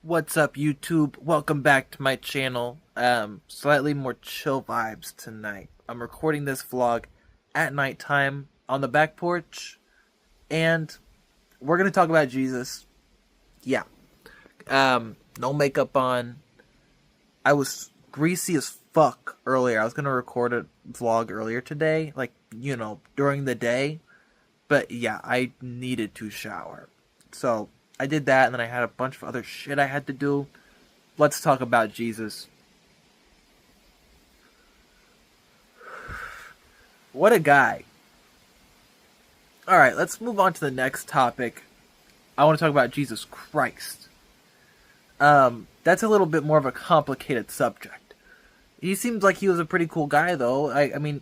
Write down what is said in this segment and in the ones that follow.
What's up, YouTube? Welcome back to my channel. Slightly more chill vibes tonight. I'm recording this vlog at nighttime on the back porch, and we're gonna talk about Jesus. Yeah. No makeup on. I was greasy as fuck earlier. I was gonna record a vlog earlier today, during the day. But yeah, I needed to shower. So I did that, and then I had a bunch of other shit I had to do. Let's talk about Jesus. What a guy. Alright, let's move on to the next topic. I want to talk about Jesus Christ. That's a little bit more of a complicated subject. He seems like he was a pretty cool guy, though. I'm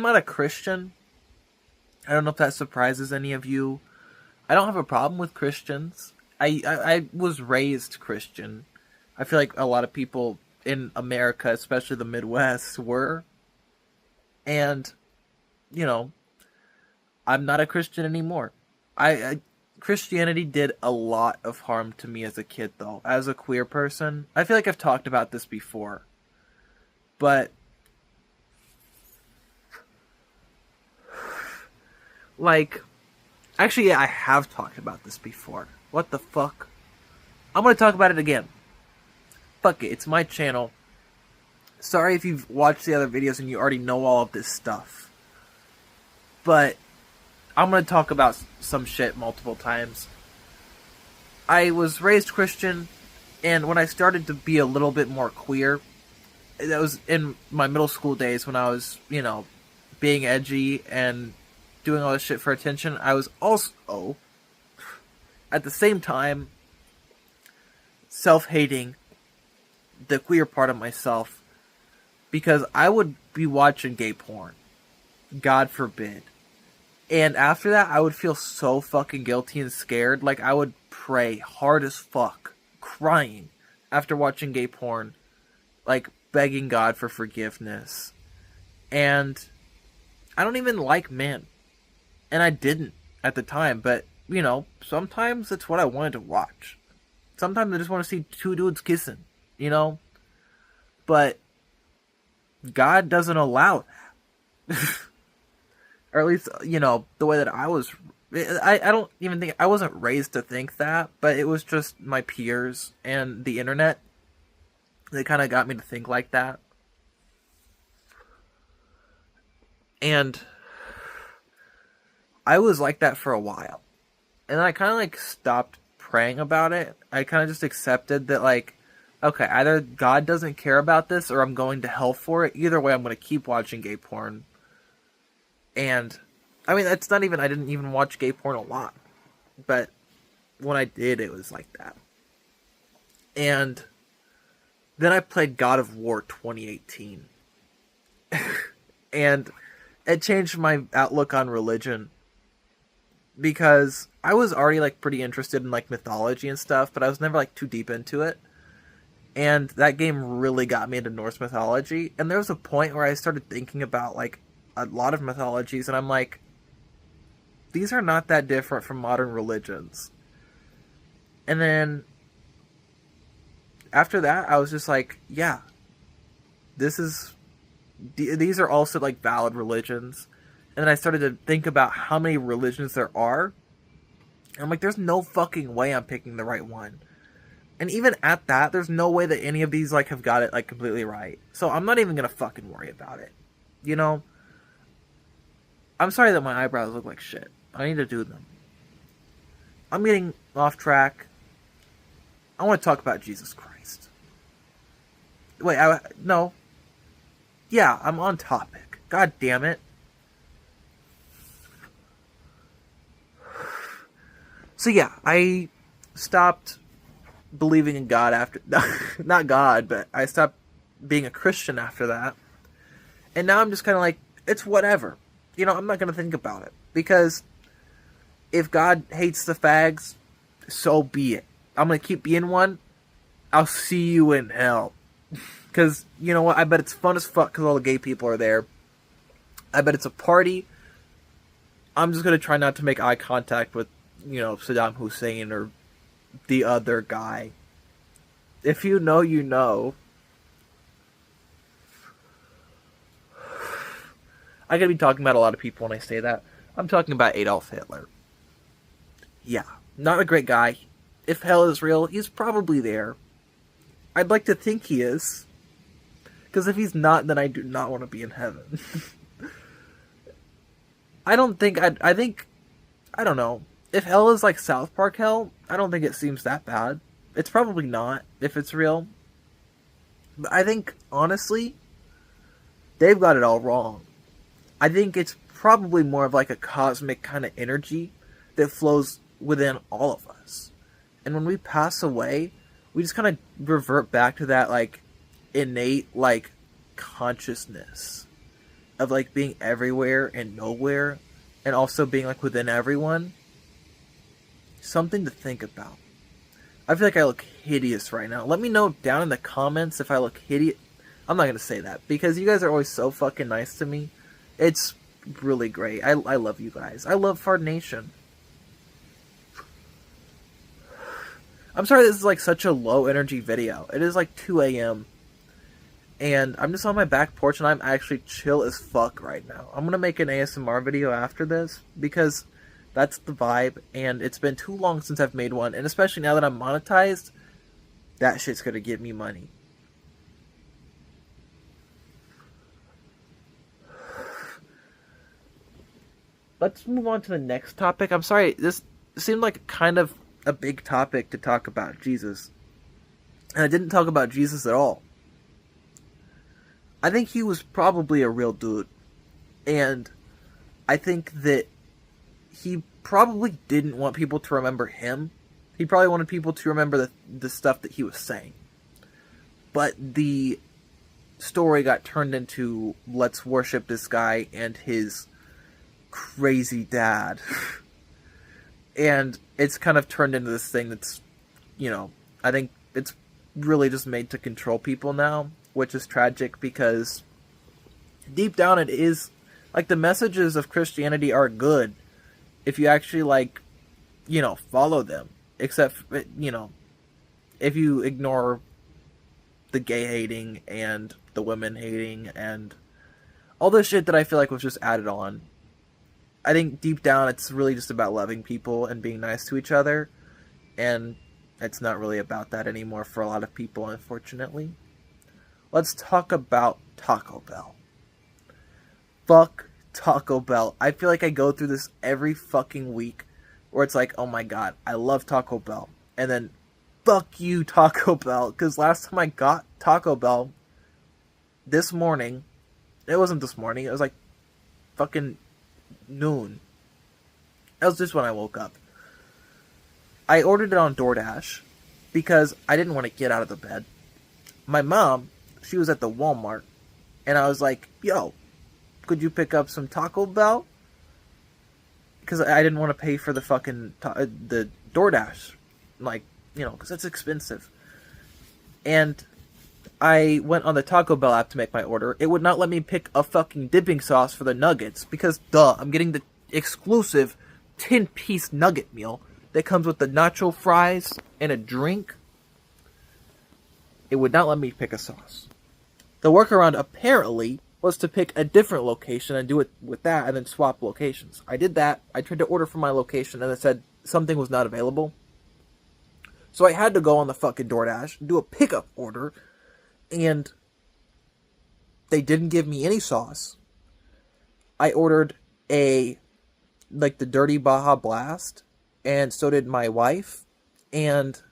not a Christian. I don't know if that surprises any of you. I don't have a problem with Christians. I was raised Christian. I feel like a lot of people in America, especially the Midwest, were. And, I'm not a Christian anymore. Christianity did a lot of harm to me as a kid, though. As a queer person. I feel like I've talked about this before. But actually, yeah, I have talked about this before. What the fuck? I'm gonna talk about it again. Fuck it, it's my channel. Sorry if you've watched the other videos and you already know all of this stuff. But I'm gonna talk about some shit multiple times. I was raised Christian, and when I started to be a little bit more queer, that was in my middle school days when I was, being edgy and doing all this shit for attention. I was also, at the same time, self-hating the queer part of myself, because I would be watching gay porn. God forbid. And after that, I would feel so fucking guilty and scared. Like, I would pray hard as fuck, crying, after watching gay porn. Like, begging God for forgiveness. And I don't even like men. And I didn't at the time, but, sometimes it's what I wanted to watch. Sometimes I just want to see two dudes kissing, But God doesn't allow that. Or at least, the way that I was. I don't even think, I wasn't raised to think that, but it was just my peers and the internet. They kind of got me to think like that. And I was like that for a while. And then I kind of, stopped praying about it. I kind of just accepted that, okay, either God doesn't care about this or I'm going to hell for it. Either way, I'm going to keep watching gay porn. And, that's not even, I didn't even watch gay porn a lot. But when I did, it was like that. And then I played God of War 2018. And it changed my outlook on religion. Because I was already, pretty interested in, mythology and stuff, but I was never, too deep into it. And that game really got me into Norse mythology. And there was a point where I started thinking about, a lot of mythologies, and I'm like, these are not that different from modern religions. And then, after that, I was just like, yeah, these are also, valid religions. And then I started to think about how many religions there are. And I'm like, there's no fucking way I'm picking the right one. And even at that, there's no way that any of these, have got it, completely right. So I'm not even gonna fucking worry about it. I'm sorry that my eyebrows look like shit. I need to do them. I'm getting off track. I want to talk about Jesus Christ. Wait, no. Yeah, I'm on topic. God damn it. So yeah, I stopped believing in God after... Not God, but I stopped being a Christian after that. And now I'm just kind of it's whatever. I'm not going to think about it. Because if God hates the fags, so be it. I'm going to keep being one. I'll see you in hell. Because, you know what? I bet it's fun as fuck because all the gay people are there. I bet it's a party. I'm just going to try not to make eye contact with, Saddam Hussein or the other guy. If you know, you know. I gotta be talking about a lot of people when I say that. I'm talking about Adolf Hitler. Yeah, not a great guy. If hell is real, he's probably there. I'd like to think he is. Because if he's not, then I do not want to be in heaven. I don't think I think, I don't know. If hell is like South Park hell, I don't think it seems that bad. It's probably not, if it's real. But I think, honestly, they've got it all wrong. I think it's probably more of like a cosmic kind of energy that flows within all of us. And when we pass away, we just kind of revert back to that, like, innate, like, consciousness of, like, being everywhere and nowhere, and also being, like, within everyone. Something to think about. I feel like I look hideous right now. Let me know down in the comments if I look hideous. I'm not going to say that, because you guys are always so fucking nice to me. It's really great. I love you guys. I love Fart Nation. I'm sorry this is like such a low energy video. It is like 2 a.m. And I'm just on my back porch and I'm actually chill as fuck right now. I'm gonna make an ASMR video after this because that's the vibe, and it's been too long since I've made one, and especially now that I'm monetized, that shit's gonna give me money. Let's move on to the next topic. I'm sorry, this seemed like kind of a big topic to talk about, Jesus. And I didn't talk about Jesus at all. I think he was probably a real dude. And I think that he probably didn't want people to remember him. He probably wanted people to remember the stuff that he was saying. But the story got turned into, let's worship this guy and his crazy dad. And it's kind of turned into this thing that's, you know, I think it's really just made to control people now, which is tragic because deep down it is, like, the messages of Christianity are good if you actually, like, you know, follow them. Except, you know, if you ignore the gay hating and the women hating and all this shit that I feel like was just added on. I think deep down it's really just about loving people and being nice to each other, and it's not really about that anymore for a lot of people, unfortunately. Let's talk about Taco Bell. Fuck Taco Bell. I feel like I go through this every fucking week where it's like, oh my god, I love Taco Bell, and then fuck you, Taco Bell, because last time I got Taco Bell, this morning, it wasn't this morning, it was like fucking noon. That was just when I woke up. I ordered it on DoorDash because I didn't want to get out of the bed. My mom, she was at the Walmart, and I was like, yo, could you pick up some Taco Bell? Because I didn't want to pay for the fucking the DoorDash, like, you know, because it's expensive. And I went on the Taco Bell app to make my order. It would not let me pick a fucking dipping sauce for the nuggets because, duh, I'm getting the exclusive 10-piece nugget meal that comes with the nacho fries and a drink. It would not let me pick a sauce. The workaround apparently was to pick a different location and do it with that and then swap locations. I did that. I tried to order from my location and it said something was not available. So I had to go on the fucking DoorDash and do a pickup order, and they didn't give me any sauce. I ordered the Dirty Baja Blast, and so did my wife, and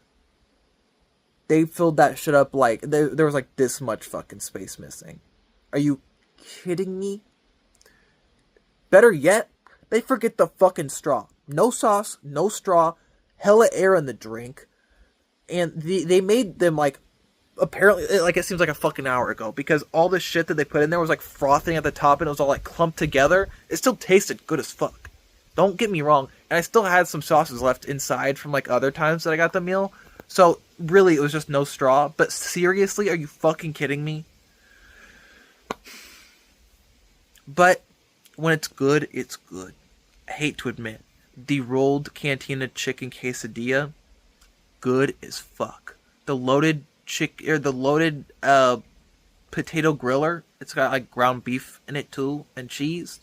they filled that shit up like, there was like this much fucking space missing. Are you kidding me? Better yet, they forget the fucking straw. No sauce, no straw, hella air in the drink, and they made them like, apparently, like, it seems like a fucking hour ago, because all the shit that they put in there was like frothing at the top and it was all like clumped together. It still tasted good as fuck. Don't get me wrong. And I still had some sauces left inside from like other times that I got the meal. So really, it was just no straw. But seriously, are you fucking kidding me? But when it's good, it's good. I hate to admit, the rolled Cantina chicken quesadilla, good as fuck. The loaded potato griller. It's got like ground beef in it too and cheese.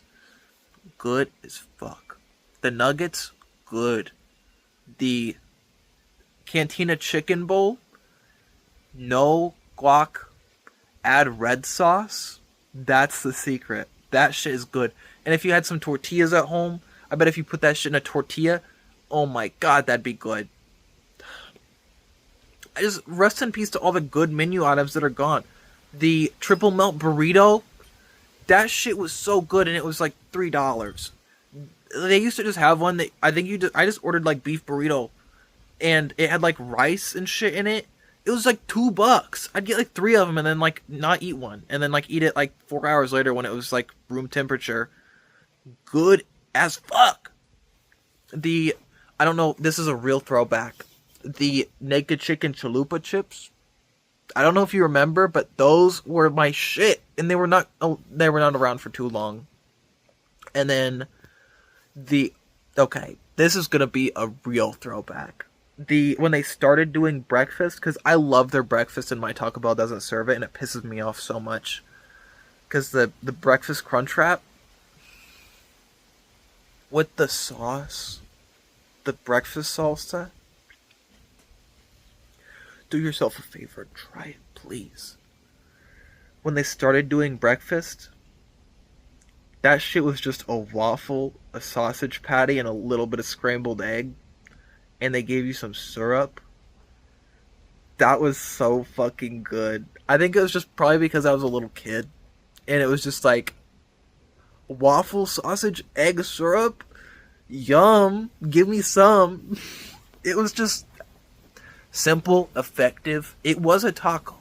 Good as fuck. The nuggets, good. The Cantina chicken bowl, no guac, add red sauce. That's the secret. That shit is good. And if you had some tortillas at home, I bet if you put that shit in a tortilla, oh my god, that'd be good. I just rest in peace to all the good menu items that are gone. The triple melt burrito, that shit was so good, and it was like $3. They used to just have one that I just ordered like beef burrito, and it had like rice and shit in it. It was like $2. I'd get like 3 of them and then like not eat one, and then like eat it like 4 hours later when it was like room temperature. Good as fuck. I don't know, this is a real throwback. The naked chicken chalupa chips. I don't know if you remember, but those were my shit, and they were not around for too long. And then this is gonna be a real throwback. When they started doing breakfast, because I love their breakfast and my Taco Bell doesn't serve it, and it pisses me off so much. Because the breakfast crunch wrap with the sauce, the breakfast salsa. Do yourself a favor, try it, please. When they started doing breakfast, that shit was just a waffle, a sausage patty, and a little bit of scrambled egg. And they gave you some syrup. That was so fucking good. I think it was just probably because I was a little kid. And it was just like, waffle, sausage, egg, syrup? Yum. Give me some. It was just simple, effective. It was a taco.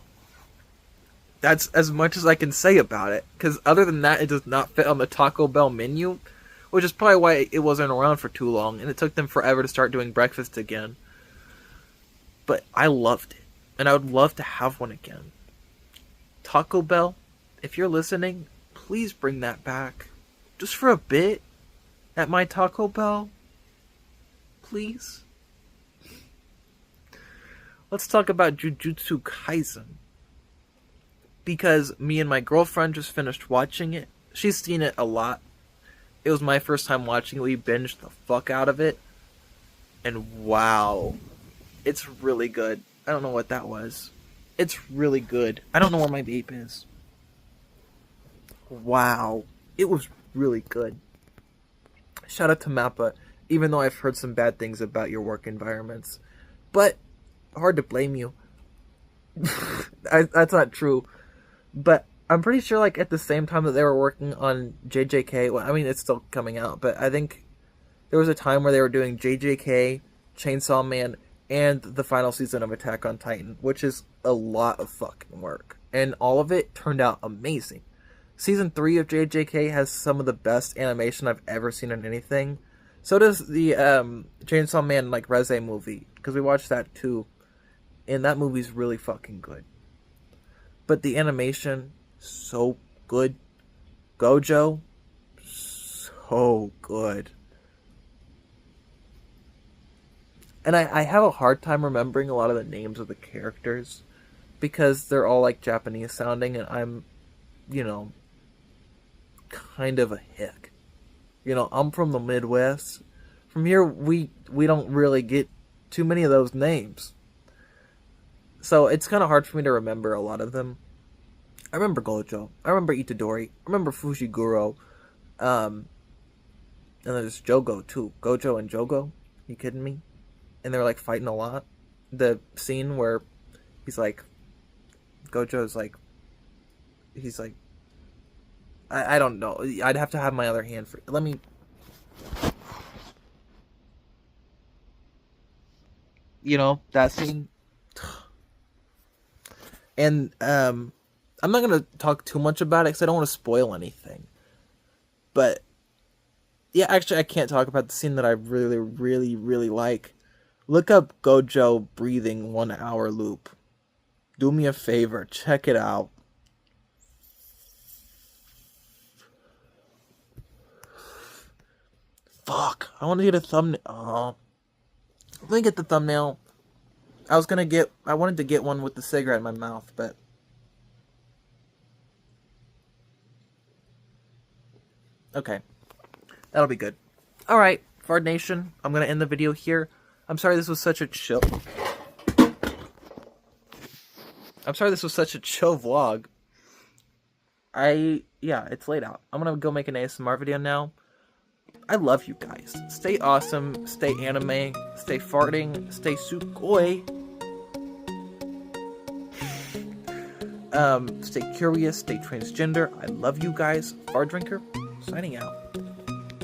That's as much as I can say about it. Because other than that, it does not fit on the Taco Bell menu. Which is probably why it wasn't around for too long. And it took them forever to start doing breakfast again. But I loved it. And I would love to have one again. Taco Bell, if you're listening, please bring that back. Just for a bit. At my Taco Bell. Please. Let's talk about Jujutsu Kaisen. Because me and my girlfriend just finished watching it. She's seen it a lot. It was my first time watching it. We binged the fuck out of it. And wow. It's really good. I don't know what that was. It's really good. I don't know where my vape is. Wow. It was really good. Shout out to Mappa. Even though I've heard some bad things about your work environments. But, hard to blame you. That's not true. But I'm pretty sure, like, at the same time that they were working on JJK, well, I mean, it's still coming out, but I think there was a time where they were doing JJK, Chainsaw Man, and the final season of Attack on Titan, which is a lot of fucking work. And all of it turned out amazing. Season 3 of JJK has some of the best animation I've ever seen in anything. So does the Chainsaw Man, like, Reze movie, because we watched that too. And that movie's really fucking good. But the animation, so good. Gojo, so good. And I have a hard time remembering a lot of the names of the characters. Because they're all like Japanese sounding and I'm, you know, kind of a hick. You know, I'm from the Midwest. From here, we don't really get too many of those names. So it's kind of hard for me to remember a lot of them. I remember Gojo. I remember Itadori. I remember Fushiguro. And there's Jogo too. Gojo and Jogo. You kidding me? And they're like fighting a lot. The scene where he's like, Gojo's like, he's like, I don't know. I'd have to have my other hand for. Let me. You know that scene. And I'm not gonna talk too much about it because I don't want to spoil anything. But yeah, actually, I can't talk about the scene that I really, really, really like. Look up Gojo breathing 1 hour loop. Do me a favor, check it out. Fuck, I want to get a thumbnail. Oh. Let me get the thumbnail. I wanted to get one with the cigarette in my mouth, but okay. That'll be good. Alright, Fard Nation, I'm gonna end the video here. I'm sorry this was such a chill vlog. Yeah, it's late out. I'm gonna go make an ASMR video now. I love you guys. Stay awesome, stay anime, stay farting, stay sugoi. Stay curious, stay transgender. I love you guys. Fard Drinker, signing out.